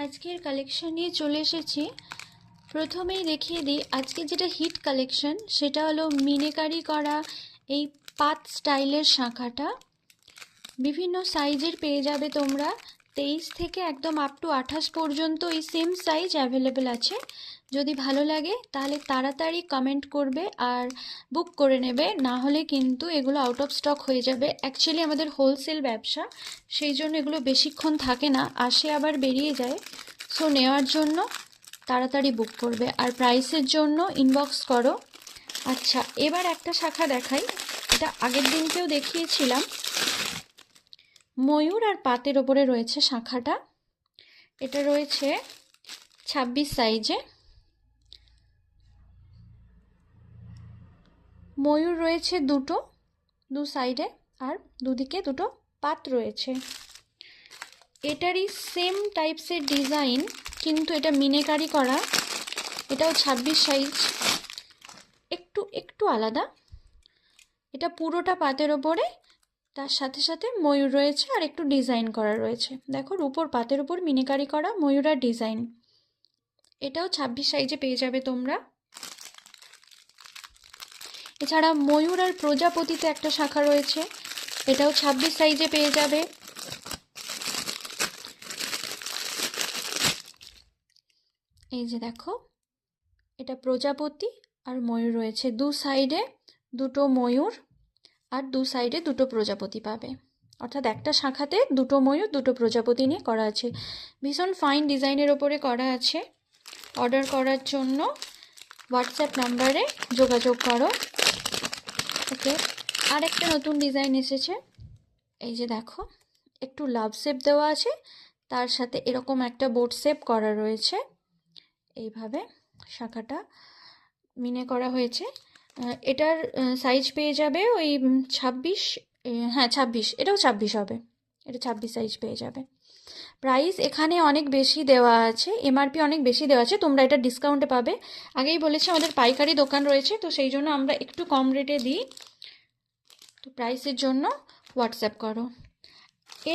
আজকের কালেকশন নিয়ে চলে এসেছি। প্রথমেই দেখিয়ে দিই আজকে যেটা হিট কালেকশন সেটা হলো মিনেকারি করা এই পাত স্টাইলের শাঁখাটা। বিভিন্ন সাইজের পেয়ে যাবে তোমরা, 23 থেকে একদম আপ টু 28 পর্যন্ত এই সেম সাইজ অ্যাভেলেবেল আছে। যদি ভালো লাগে তাহলে তাড়াতাড়ি কমেন্ট করবে আর বুক করে নেবে, না হলে কিন্তু এগুলো আউট অফ স্টক হয়ে যাবে। অ্যাকচুয়ালি আমাদের হোলসেল ব্যবসা, সেই জন্য এগুলো বেশিক্ষণ থাকে না, আসে আবার বেরিয়ে যায়। সো নেওয়ার জন্য তাড়াতাড়ি বুক করবে আর প্রাইসের জন্য ইনবক্স করো। আচ্ছা, এবার একটা শাখা দেখাই, এটা আগের দিনকেও দেখিয়েছিলাম। ময়ূর আর পাতের ওপরে রয়েছে শাখাটা, এটা রয়েছে 26 সাইজে। ময়ূর রয়েছে দুটো, দু সাইডে, আর দুদিকে দুটো পাত রয়েছে। এটারই সেম টাইপসের ডিজাইন, কিন্তু এটা মিনেকারি করা, এটাও 26 সাইজ, একটু একটু আলাদা। এটা পুরোটা পাতের ওপরে, তার সাথে সাথে ময়ূর রয়েছে আর একটু ডিজাইন করা রয়েছে। দেখো, রূপোর পাতের ওপর মিনেকারি করা ময়ূর আর ডিজাইন। এটাও 26 সাইজে পেয়ে যাবে তোমরা। এছাড়া ময়ূর আর প্রজাপতিতে একটা শাখা রয়েছে, এটাও 26 সাইজে পেয়ে যাবে। এই যে দেখো, এটা প্রজাপতি আর ময়ূর রয়েছে, দু সাইডে দুটো ময়ূর আর দু সাইডে দুটো প্রজাপতি পাবে, অর্থাৎ একটা শাখাতে দুটো ময়ূর দুটো প্রজাপতি নিয়ে করা আছে। ভীষণ ফাইন ডিজাইনের ওপরে করা আছে। অর্ডার করার জন্য হোয়াটসঅ্যাপ নাম্বারে যোগাযোগ করো। ওকে, আর একটা নতুন ডিজাইন এসেছে, এই যে দেখো, একটু লাভ শেপ দেওয়া আছে, তার সাথে এরকম একটা বোট শেপ করা রয়েছে। এইভাবে শাখাটা মিনে করা হয়েছে। এটার সাইজ পেয়ে যাবে ওই 26, হ্যাঁ 26, এটাও 26 হবে, এটা 26 সাইজ পেয়ে যাবে। প্রাইস এখানে অনেক বেশি দেওয়া আছে, এমআরপি অনেক বেশি দেওয়া আছে, তোমরা এটা ডিসকাউন্টে পাবে। আগেই বলেছি আমাদের পাইকারি দোকান রয়েছে, তো সেই জন্য আমরা একটু কম রেটে দিই। তো প্রাইসের জন্য হোয়াটসঅ্যাপ করো।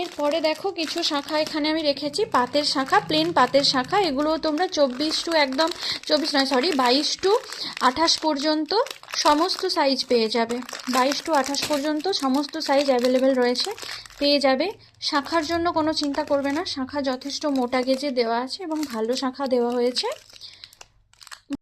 এরপরে দেখো কিছু শাখা এখানে আমি রেখেছি, পাতের শাখা, প্লেন পাতের শাখা। এগুলো তোমরা 24 টু একদম 22 টু 28 পর্যন্ত সমস্ত সাইজ পেয়ে যাবে। 22 টু 28 পর্যন্ত সমস্ত সাইজ অ্যাভেলেবেল রয়েছে, পেয়ে যাবে। শাখার জন্য কোনো চিন্তা করবে না, শাখা যথেষ্ট মোটা গেজে দেওয়া আছে এবং ভালো শাখা দেওয়া হয়েছে।